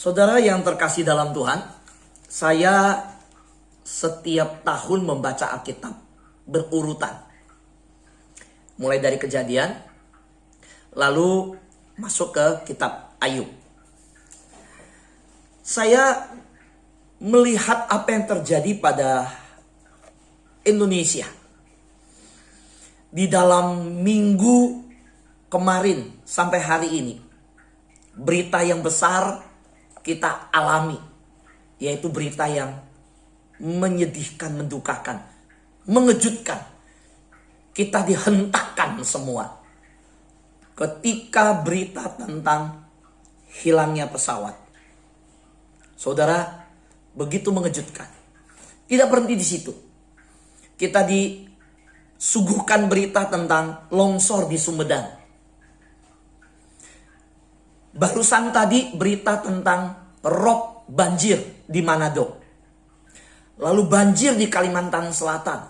Saudara yang terkasih dalam Tuhan, saya setiap tahun membaca Alkitab berurutan. Mulai dari Kejadian, lalu masuk ke kitab Ayub. Saya melihat apa yang terjadi pada Indonesia. Di dalam minggu kemarin sampai hari ini, berita yang besar kita alami, yaitu berita yang menyedihkan, mendukakan, mengejutkan. Kita dihentakkan semua ketika berita tentang hilangnya pesawat. Saudara, begitu mengejutkan. Tidak berhenti di situ. Kita disuguhkan berita tentang longsor di Sumedang. Barusan tadi berita tentang rob banjir di Manado. Lalu banjir di Kalimantan Selatan.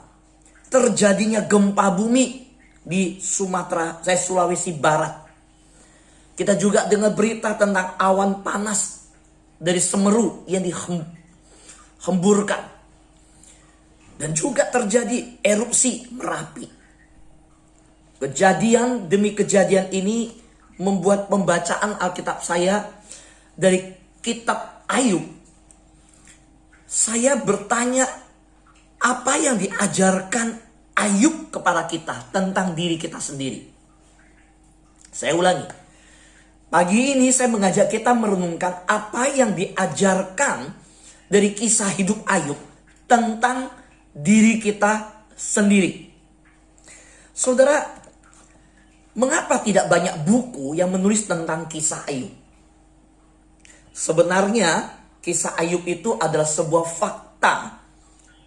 Terjadinya gempa bumi di Sulawesi Barat. Kita juga dengar berita tentang awan panas dari Semeru yang dihemburkan. Dan juga terjadi erupsi Merapi. Kejadian demi kejadian ini membuat pembacaan Alkitab saya dari kitab Ayub. Saya bertanya, apa yang diajarkan Ayub kepada kita tentang diri kita sendiri? Saya ulangi. Pagi ini saya mengajak kita merenungkan apa yang diajarkan dari kisah hidup Ayub tentang diri kita sendiri. Saudara, mengapa tidak banyak buku yang menulis tentang kisah Ayub? Sebenarnya kisah Ayub itu adalah sebuah fakta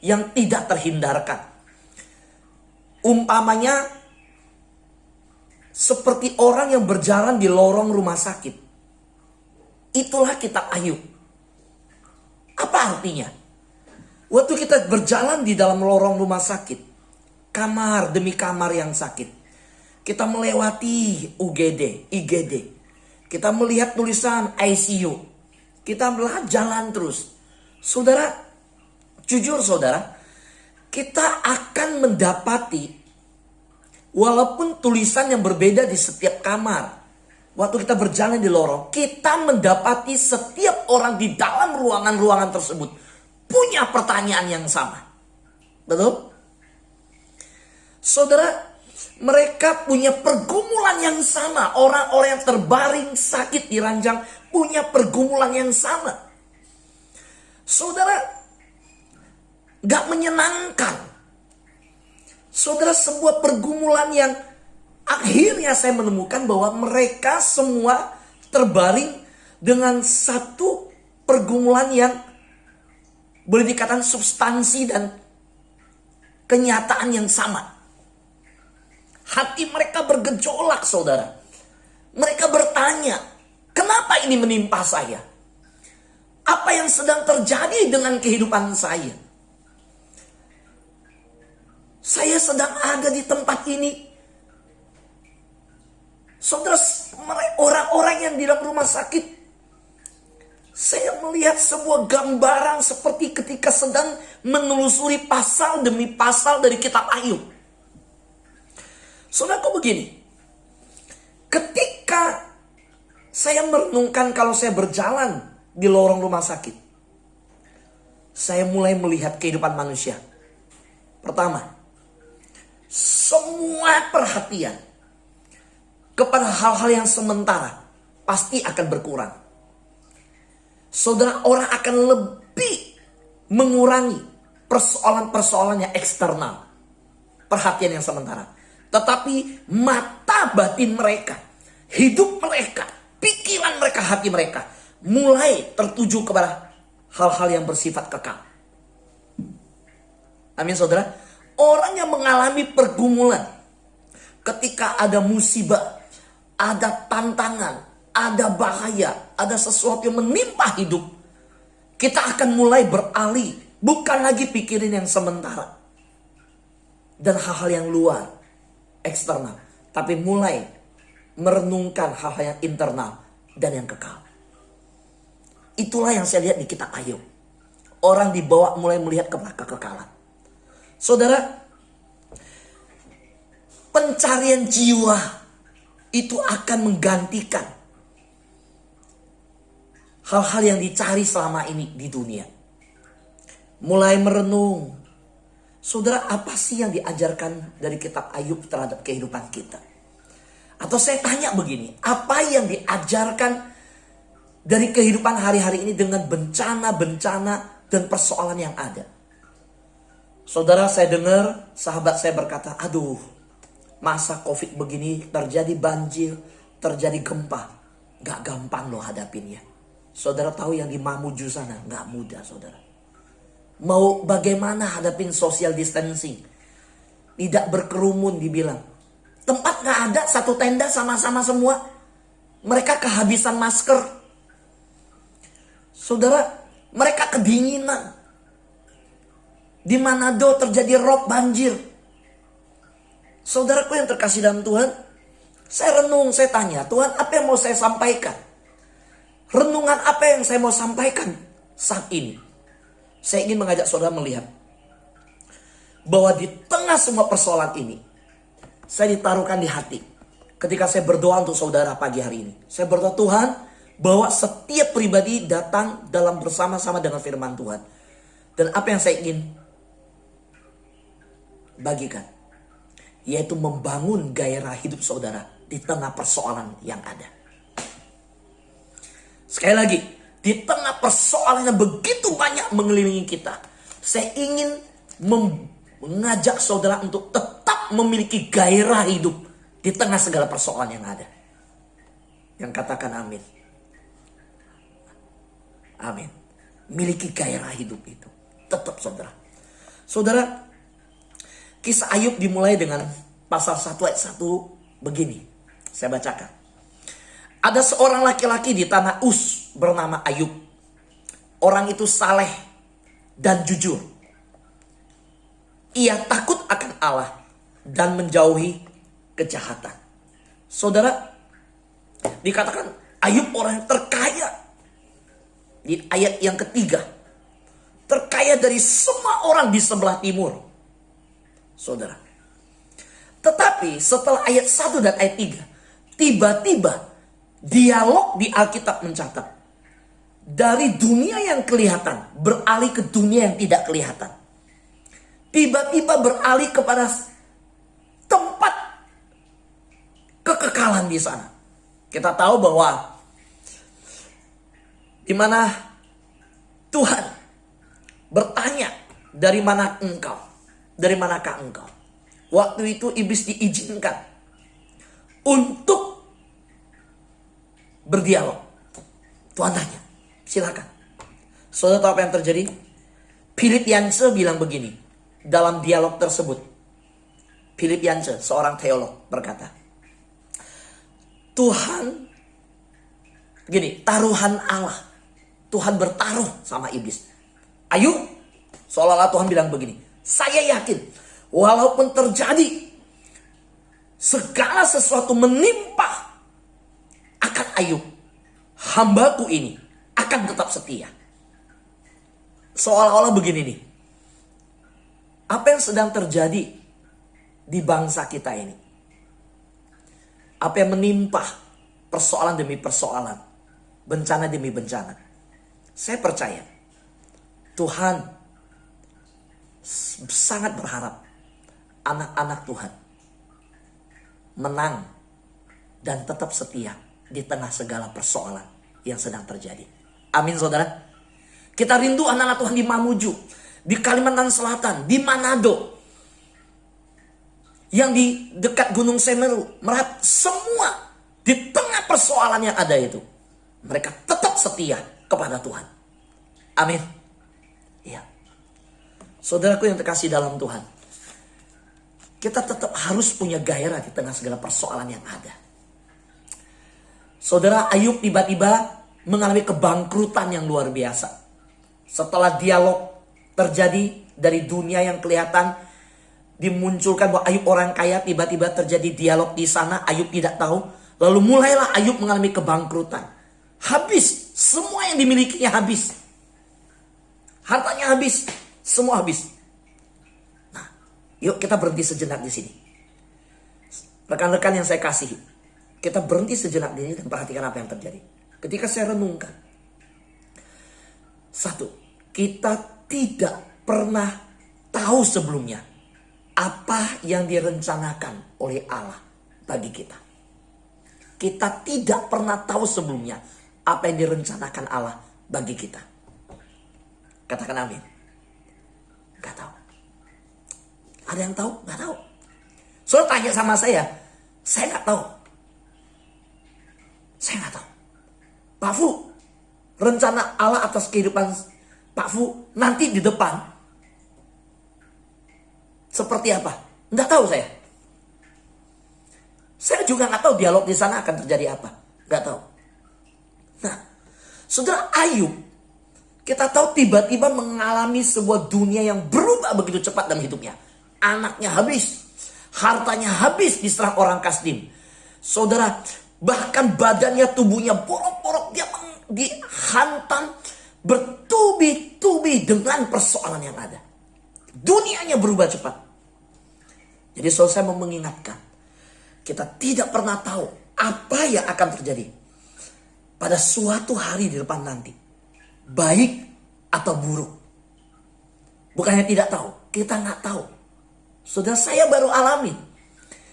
yang tidak terhindarkan. Umpamanya seperti orang yang berjalan di lorong rumah sakit. Itulah kitab Ayub. Apa artinya? Waktu kita berjalan di dalam lorong rumah sakit, kamar demi kamar yang sakit, kita melewati UGD, IGD. Kita melihat tulisan ICU. Kita melihat jalan terus. Saudara, jujur saudara, kita akan mendapati walaupun tulisan yang berbeda di setiap kamar. Waktu kita berjalan di lorong, kita mendapati setiap orang di dalam ruangan-ruangan tersebut punya pertanyaan yang sama. Betul? Saudara, mereka punya pergumulan yang sama. Orang-orang yang terbaring sakit di ranjang punya pergumulan yang sama. Saudara, gak menyenangkan. Saudara, sebuah pergumulan yang akhirnya saya menemukan bahwa mereka semua terbaring dengan satu pergumulan yang boleh dikatakan substansi dan kenyataan yang sama. Hati mereka bergejolak, saudara. Mereka bertanya, kenapa ini menimpa saya? Apa yang sedang terjadi dengan kehidupan saya? Saya sedang ada di tempat ini. Saudara, orang-orang yang di dalam rumah sakit, saya melihat sebuah gambaran seperti ketika sedang menelusuri pasal demi pasal dari kitab Ayub. Saudaraku, begini, ketika saya merenungkan kalau saya berjalan di lorong rumah sakit, saya mulai melihat kehidupan manusia. Pertama, semua perhatian kepada hal-hal yang sementara pasti akan berkurang. Saudara, orang akan lebih mengurangi persoalan-persoalan yang eksternal, perhatian yang sementara. Tetapi mata batin mereka, hidup mereka, pikiran mereka, hati mereka mulai tertuju kepada hal-hal yang bersifat kekal. Amin, saudara. Orang yang mengalami pergumulan, ketika ada musibah, ada tantangan, ada bahaya, ada sesuatu yang menimpa hidup, kita akan mulai beralih, bukan lagi pikirin yang sementara dan hal-hal yang luar, eksternal, tapi mulai merenungkan hal-hal yang internal dan yang kekal. Itulah yang saya lihat di kitab Ayub. Orang dibawa mulai melihat kepada kekekalan. Saudara, pencarian jiwa itu akan menggantikan hal-hal yang dicari selama ini di dunia. Mulai merenung. Saudara, apa sih yang diajarkan dari kitab Ayub terhadap kehidupan kita? Atau saya tanya begini, apa yang diajarkan dari kehidupan hari-hari ini dengan bencana-bencana dan persoalan yang ada? Saudara, saya dengar sahabat saya berkata, aduh, masa COVID begini terjadi banjir, terjadi gempa. Gak gampang loh hadapinnya. Saudara tahu yang di Mamuju sana, gak mudah saudara. Mau bagaimana hadapin social distancing. Tidak berkerumun dibilang. Tempat gak ada, satu tenda sama-sama semua. Mereka kehabisan masker. Saudara, mereka kedinginan. Di Manado terjadi rob banjir. Saudaraku yang terkasih dalam Tuhan, saya renung, saya tanya, Tuhan apa yang mau saya sampaikan? Renungan apa yang saya mau sampaikan saat ini? Saya ingin mengajak saudara melihat bahwa di tengah semua persoalan ini, saya ditaruhkan di hati ketika saya berdoa untuk saudara pagi hari ini. Saya berdoa, Tuhan, bahwa setiap pribadi datang dalam bersama-sama dengan firman Tuhan. Dan apa yang saya ingin bagikan, yaitu membangun gairah hidup saudara di tengah persoalan yang ada. Sekali lagi, di tengah persoalan yang begitu banyak mengelilingi kita, saya ingin mengajak saudara untuk tetap memiliki gairah hidup di tengah segala persoalan yang ada. Yang katakan amin. Amin. Miliki gairah hidup itu. Tetap saudara. Saudara, kisah Ayub dimulai dengan pasal 1 ayat 1 begini. Saya bacakan. Ada seorang laki-laki di tanah Uz bernama Ayub. Orang itu saleh dan jujur. Ia takut akan Allah dan menjauhi kejahatan. Saudara, dikatakan Ayub orang yang terkaya. Di ayat yang ketiga. Terkaya dari semua orang di sebelah timur. Saudara. Tetapi setelah ayat 1 dan ayat 3. Tiba-tiba dialog di Alkitab mencatat. Dari dunia yang kelihatan beralih ke dunia yang tidak kelihatan. Tiba-tiba beralih kepada tempat kekekalan di sana. Kita tahu bahwa di mana Tuhan bertanya, dari mana engkau? Dari manakah engkau? Waktu itu iblis diizinkan untuk berdialog. Tuhan tanya, silakan. Saudara tahu apa yang terjadi? Philip Yancey bilang begini dalam dialog tersebut. Philip Yancey, seorang teolog, berkata, Tuhan, gini, taruhan Allah. Tuhan bertaruh sama iblis. Ayo, seolah-olah Tuhan bilang begini, saya yakin walaupun terjadi segala sesuatu menimpa akan Ayub, hambaku ini akan tetap setia. Seolah-olah begini nih, apa yang sedang terjadi di bangsa kita ini, apa yang menimpa persoalan demi persoalan, bencana demi bencana, saya percaya Tuhan sangat berharap anak-anak Tuhan menang dan tetap setia di tengah segala persoalan yang sedang terjadi. Amin saudara. Kita rindu anak-anak Tuhan di Mamuju, di Kalimantan Selatan, di Manado, yang di dekat Gunung Semeru, Merapi, semua di tengah persoalan yang ada itu, mereka tetap setia kepada Tuhan. Amin. Iya. Saudaraku yang terkasih dalam Tuhan, kita tetap harus punya gairah di tengah segala persoalan yang ada. Saudara, Ayub tiba-tiba mengalami kebangkrutan yang luar biasa. Setelah dialog terjadi dari dunia yang kelihatan, dimunculkan bahwa Ayub orang kaya, tiba-tiba terjadi dialog di sana, Ayub tidak tahu. Lalu mulailah Ayub mengalami kebangkrutan. Habis Semua yang dimilikinya habis. Hartanya habis. Semua habis. Nah, yuk kita berhenti sejenak di sini. Rekan-rekan yang saya kasihi, kita berhenti sejenak di sini dan perhatikan apa yang terjadi. Ketika saya renungkan. Satu, kita tidak pernah tahu sebelumnya apa yang direncanakan oleh Allah bagi kita. Kita tidak pernah tahu sebelumnya apa yang direncanakan Allah bagi kita. Katakan amin. Gak tahu. Ada yang tahu? Gak tahu. Soalnya tanya sama saya gak tahu. Saya gak tahu. Pak Fu, rencana Allah atas kehidupan Pak Fu nanti di depan seperti apa? Nggak tahu saya. Saya juga nggak tahu dialog di sana akan terjadi apa. Nggak tahu. Nah, saudara, Ayub, kita tahu tiba-tiba mengalami sebuah dunia yang berubah begitu cepat dalam hidupnya. Anaknya habis, hartanya habis diserang orang Kasdim. Saudara, bahkan badannya, tubuhnya borok-borok, dia dihantam bertubi-tubi dengan persoalan yang ada. Dunianya berubah cepat. Jadi saya mau mengingatkan, kita tidak pernah tahu apa yang akan terjadi pada suatu hari di depan nanti. Baik atau buruk. Bukannya tidak tahu, kita nggak tahu. Saudara, saya baru alamin.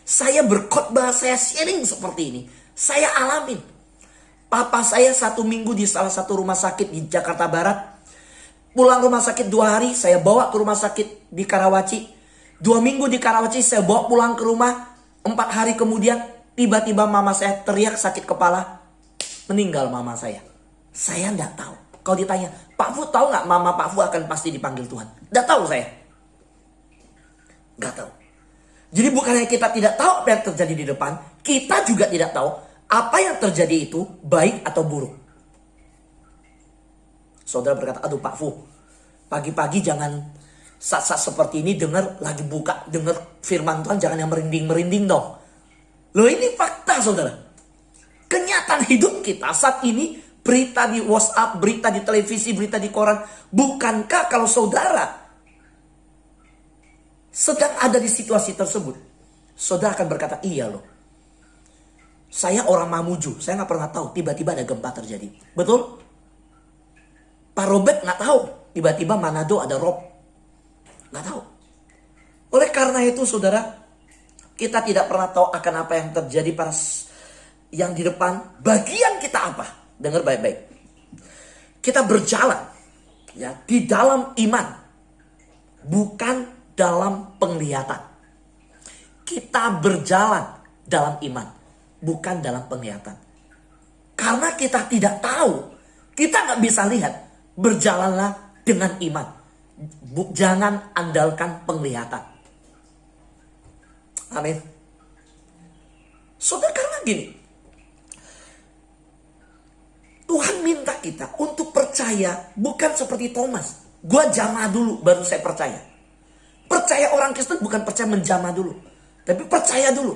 Saya berkhotbah, saya sharing seperti ini. Saya alamin. Papa saya 1 minggu di salah satu rumah sakit di Jakarta Barat. Pulang rumah sakit 2 hari, saya bawa ke rumah sakit di Karawaci. 2 minggu di Karawaci, saya bawa pulang ke rumah. 4 hari kemudian, tiba-tiba mama saya teriak sakit kepala. Meninggal mama saya. Saya nggak tahu. Kalau ditanya, Pak Fu tahu nggak mama Pak Fu akan pasti dipanggil Tuhan? Nggak tahu saya. Nggak tahu. Jadi bukannya kita tidak tahu apa yang terjadi di depan, kita juga tidak tahu apa yang terjadi itu baik atau buruk. Saudara berkata, aduh Pak Fu, pagi-pagi jangan saat-saat seperti ini dengar firman Tuhan, jangan yang merinding-merinding dong. Loh, ini fakta saudara. Kenyataan hidup kita saat ini, berita di WhatsApp, berita di televisi, berita di koran. Bukankah kalau saudara sedang ada di situasi tersebut, saudara akan berkata, iya loh. Saya orang Mamuju, saya gak pernah tahu tiba-tiba ada gempa terjadi. Betul? Pak Robert gak tahu tiba-tiba Manado ada rob. Gak tahu. Oleh karena itu saudara, kita tidak pernah tahu akan apa yang terjadi pada yang di depan. Bagian kita apa? Dengar baik-baik. Kita berjalan ya di dalam iman, bukan dalam penglihatan. Kita berjalan dalam iman, bukan dalam penglihatan. Karena kita tidak tahu, kita nggak bisa lihat. Berjalanlah dengan iman. Jangan andalkan penglihatan. Amin. Saudara, karena gini, Tuhan minta kita untuk percaya bukan seperti Thomas. Gua jamah dulu baru saya percaya. Percaya orang Kristen bukan percaya menjamah dulu, tapi percaya dulu.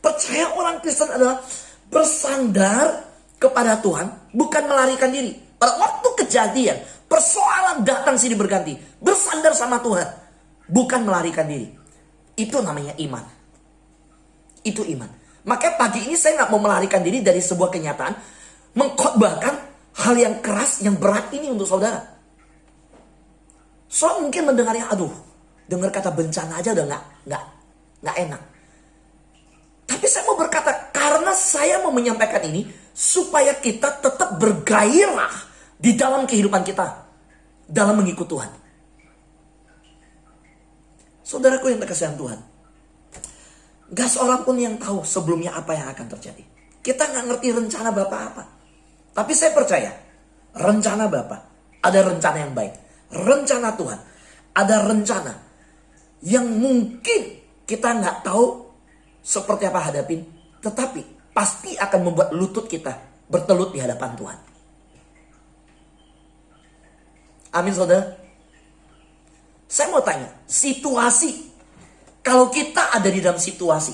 Percaya orang Kristen adalah bersandar kepada Tuhan, bukan melarikan diri. Pada waktu kejadian, persoalan datang sini berganti. Bersandar sama Tuhan, bukan melarikan diri. Itu namanya iman. Itu iman. Makanya pagi ini saya gak mau melarikan diri dari sebuah kenyataan. Mengkhotbahkan hal yang keras, yang berat ini untuk saudara. So mungkin mendengarnya, aduh, dengar kata bencana aja udah gak enak. Tapi saya mau berkata, karena saya mau menyampaikan ini, supaya kita tetap bergairah di dalam kehidupan kita, dalam mengikut Tuhan. Saudaraku yang terkasihan Tuhan, gak seorang pun yang tahu sebelumnya apa yang akan terjadi. Kita gak ngerti rencana Bapa apa. Tapi saya percaya, rencana Bapa ada rencana yang baik. Rencana Tuhan ada rencana yang mungkin kita gak tahu seperti apa hadapin, tetapi pasti akan membuat lutut kita bertelut di hadapan Tuhan. Amin saudara. Saya mau tanya, situasi, kalau kita ada di dalam situasi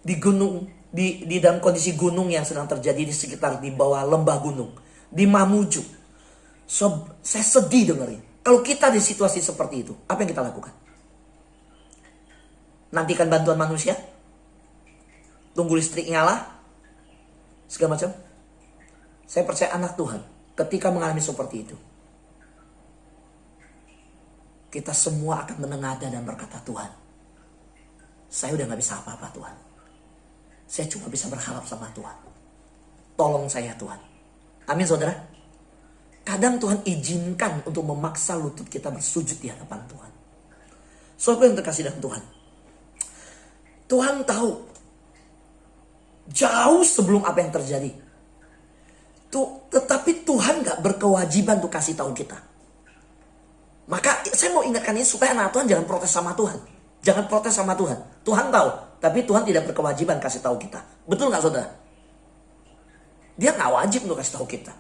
di gunung, di dalam kondisi gunung yang sedang terjadi di sekitar, di bawah lembah gunung, di Mamuju. Saya sedih dengarnya. Kalau kita di situasi seperti itu, apa yang kita lakukan? Nantikan bantuan manusia? Tunggu listrik nyala? Segala macam? Saya percaya anak Tuhan ketika mengalami seperti itu, kita semua akan menengadah dan berkata, Tuhan, saya udah gak bisa apa-apa Tuhan. Saya cuma bisa berharap sama Tuhan. Tolong saya Tuhan. Amin saudara. Kadang Tuhan izinkan untuk memaksa lutut kita bersujud di hadapan Tuhan. Saudara yang terkasih dalam Tuhan, Tuhan tahu jauh sebelum apa yang terjadi. Tetapi Tuhan gak berkewajiban untuk kasih tahu kita. Maka saya mau ingatkan ini supaya anak Tuhan jangan protes sama Tuhan. Jangan protes sama Tuhan. Tuhan tahu, tapi Tuhan tidak berkewajiban kasih tahu kita. Betul gak saudara? Dia gak wajib untuk kasih tahu kita.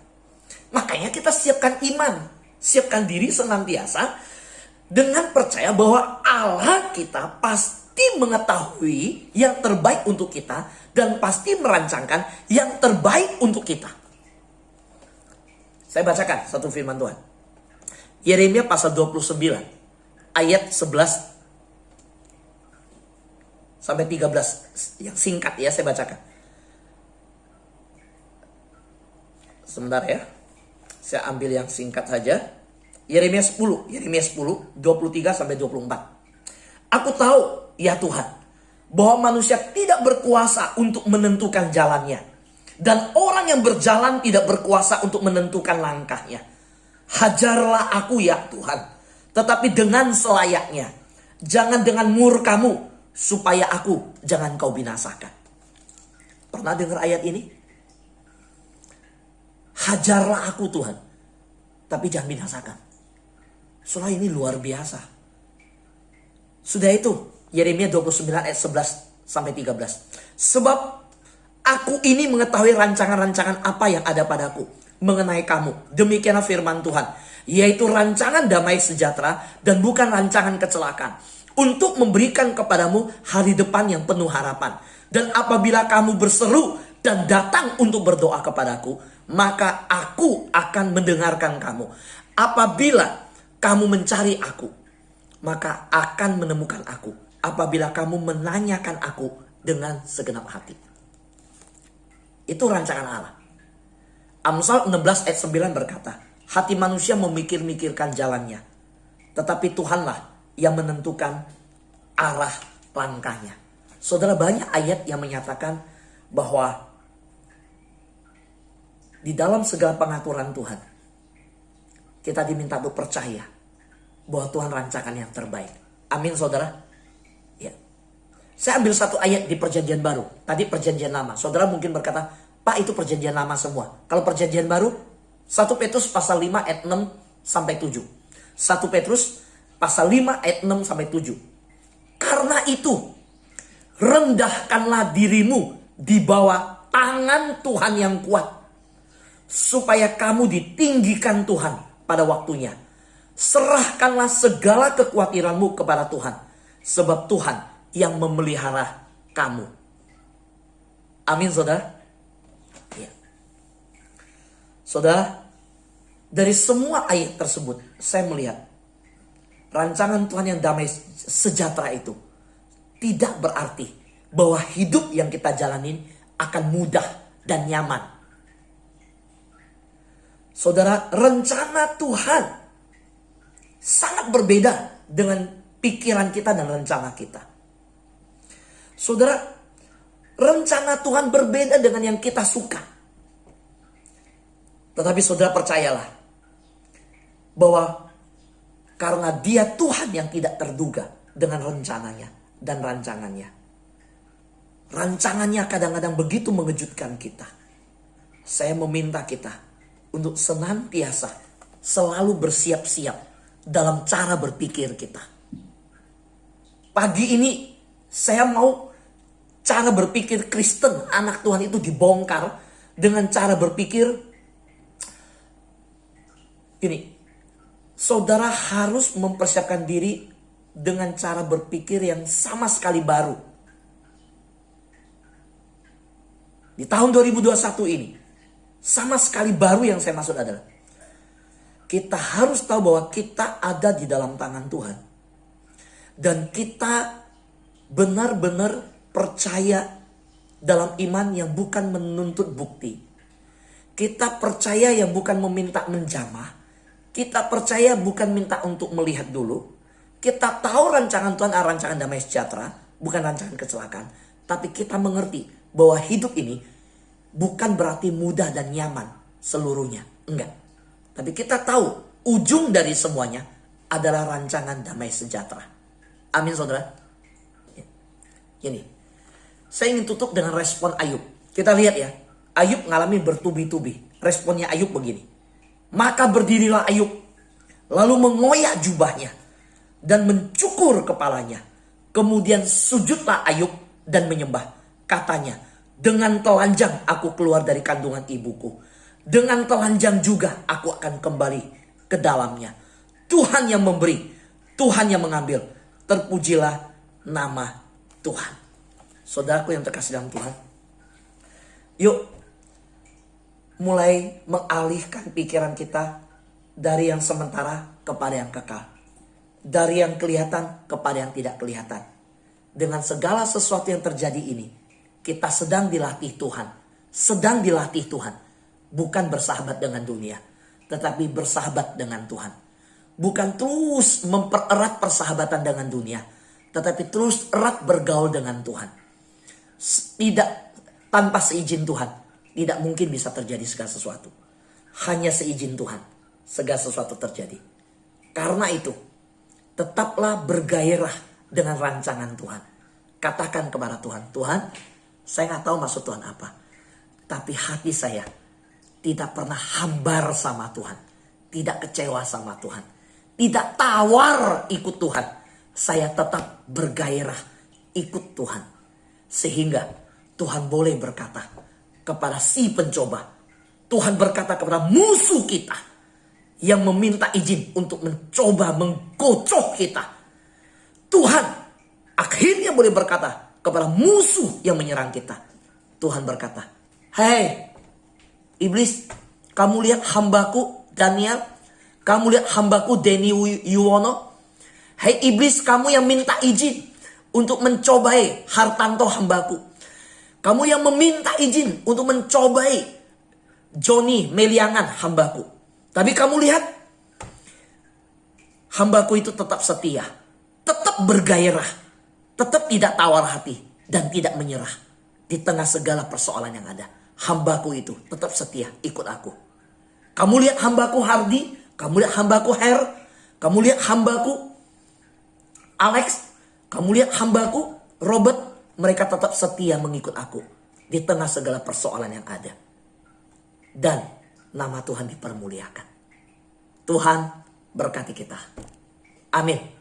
Makanya kita siapkan iman, siapkan diri senantiasa dengan percaya bahwa Allah kita pasti mengetahui yang terbaik untuk kita dan pasti merancangkan yang terbaik untuk kita. Saya bacakan satu firman Tuhan. Yeremia pasal 29 ayat 11 sampai 13, yang singkat ya, saya bacakan. Sebentar ya. Saya ambil yang singkat saja. Yeremia 10, 23 sampai 24. Aku tahu ya Tuhan, bahwa manusia tidak berkuasa untuk menentukan jalannya, dan orang yang berjalan tidak berkuasa untuk menentukan langkahnya. Hajarlah aku ya Tuhan, tetapi dengan selayaknya. Jangan dengan murkamu, supaya aku jangan kau binasakan. Pernah dengar ayat ini? Hajarlah aku Tuhan, tapi jangan binasakan. Soalnya ini luar biasa. Sudah itu, Yeremia 29 ayat 11 sampai 13. Sebab aku ini mengetahui rancangan-rancangan apa yang ada padaku mengenai kamu. Demikianlah firman Tuhan, yaitu rancangan damai sejahtera dan bukan rancangan kecelakaan, untuk memberikan kepadamu hari depan yang penuh harapan. Dan apabila kamu berseru dan datang untuk berdoa kepadaku, maka aku akan mendengarkan kamu. Apabila kamu mencari aku, maka akan menemukan aku. Apabila kamu menanyakan aku dengan segenap hati. Itu rancangan Allah. Amsal 16 ayat 9 berkata, hati manusia memikir-mikirkan jalannya, tetapi Tuhanlah yang menentukan arah langkahnya. Saudara, banyak ayat yang menyatakan bahwa di dalam segala pengaturan Tuhan, kita diminta untuk percaya bahwa Tuhan rancangan yang terbaik. Amin saudara. Ya. Saya ambil satu ayat di perjanjian baru. Tadi perjanjian lama. Saudara mungkin berkata, Pak itu perjanjian lama semua. Kalau perjanjian baru, 1 Petrus pasal 5 ayat 6 sampai 7. 1 Petrus pasal 5 ayat 6 sampai 7. Karena itu, rendahkanlah dirimu di bawah tangan Tuhan yang kuat, supaya kamu ditinggikan Tuhan pada waktunya. Serahkanlah segala kekhawatiranmu kepada Tuhan, sebab Tuhan yang memelihara kamu. Amin saudara. Ya. Saudara, dari semua ayat tersebut saya melihat rancangan Tuhan yang damai sejahtera itu tidak berarti bahwa hidup yang kita jalanin akan mudah dan nyaman. Saudara, rencana Tuhan sangat berbeda dengan pikiran kita dan rencana kita. Saudara, rencana Tuhan berbeda dengan yang kita suka. Tetapi saudara percayalah bahwa karena Dia Tuhan yang tidak terduga dengan rencananya dan rancangannya. Rancangannya kadang-kadang begitu mengejutkan kita. Saya meminta kita untuk senantiasa selalu bersiap-siap dalam cara berpikir kita. Pagi ini saya mau cara berpikir Kristen anak Tuhan itu dibongkar dengan cara berpikir ini. Saudara harus mempersiapkan diri dengan cara berpikir yang sama sekali baru. Di tahun 2021 ini, sama sekali baru yang saya maksud adalah kita harus tahu bahwa kita ada di dalam tangan Tuhan. Dan kita benar-benar percaya dalam iman yang bukan menuntut bukti. Kita percaya yang bukan meminta menjamah. Kita percaya bukan minta untuk melihat dulu. Kita tahu rancangan Tuhan adalah rancangan damai sejahtera, bukan rancangan kecelakaan. Tapi kita mengerti bahwa hidup ini bukan berarti mudah dan nyaman seluruhnya. Enggak. Tapi kita tahu ujung dari semuanya adalah rancangan damai sejahtera. Amin saudara. Ini. Saya ingin tutup dengan respon Ayub. Kita lihat ya. Ayub mengalami bertubi-tubi. Responnya Ayub begini. Maka berdirilah Ayub. Lalu mengoyak jubahnya. Dan mencukur kepalanya. Kemudian sujudlah Ayub dan menyembah. Katanya, dengan telanjang aku keluar dari kandungan ibuku. Dengan telanjang juga aku akan kembali ke dalamnya. Tuhan yang memberi, Tuhan yang mengambil. Terpujilah nama Tuhan. Saudaraku yang terkasih dalam Tuhan. Yuk, mulai mengalihkan pikiran kita dari yang sementara kepada yang kekal. Dari yang kelihatan kepada yang tidak kelihatan. Dengan segala sesuatu yang terjadi ini, kita sedang dilatih Tuhan. Sedang dilatih Tuhan. Bukan bersahabat dengan dunia, tetapi bersahabat dengan Tuhan. Bukan terus mempererat persahabatan dengan dunia, tetapi terus erat bergaul dengan Tuhan. Tidak, tanpa seizin Tuhan, tidak mungkin bisa terjadi segala sesuatu. Hanya seizin Tuhan, segala sesuatu terjadi. Karena itu, tetaplah bergairah dengan rancangan Tuhan. Katakan kepada Tuhan, Tuhan, saya nggak tahu maksud Tuhan apa, tapi hati saya tidak pernah hambar sama Tuhan. Tidak kecewa sama Tuhan. Tidak tawar ikut Tuhan. Saya tetap bergairah ikut Tuhan. Sehingga Tuhan boleh berkata kepada si pencoba. Tuhan berkata kepada musuh kita. Yang meminta izin untuk mencoba menggocok kita. Tuhan akhirnya boleh berkata kepada musuh yang menyerang kita. Tuhan berkata, hei Iblis, kamu lihat hambaku Daniel? Kamu lihat hambaku Denny Yuwono? Hei Iblis, kamu yang minta izin untuk mencobai Hartanto hambaku. Kamu yang meminta izin untuk mencobai Joni Meliangan hambaku. Tapi kamu lihat, hambaku itu tetap setia. Tetap bergairah. Tetap tidak tawar hati. Dan tidak menyerah. Di tengah segala persoalan yang ada. Hambaku itu tetap setia ikut aku. Kamu lihat hambaku Hardy, kamu lihat hambaku Her, kamu lihat hambaku Alex, kamu lihat hambaku Robert, mereka tetap setia mengikut aku di tengah segala persoalan yang ada. Dan nama Tuhan dipermuliakan. Tuhan berkati kita. Amin.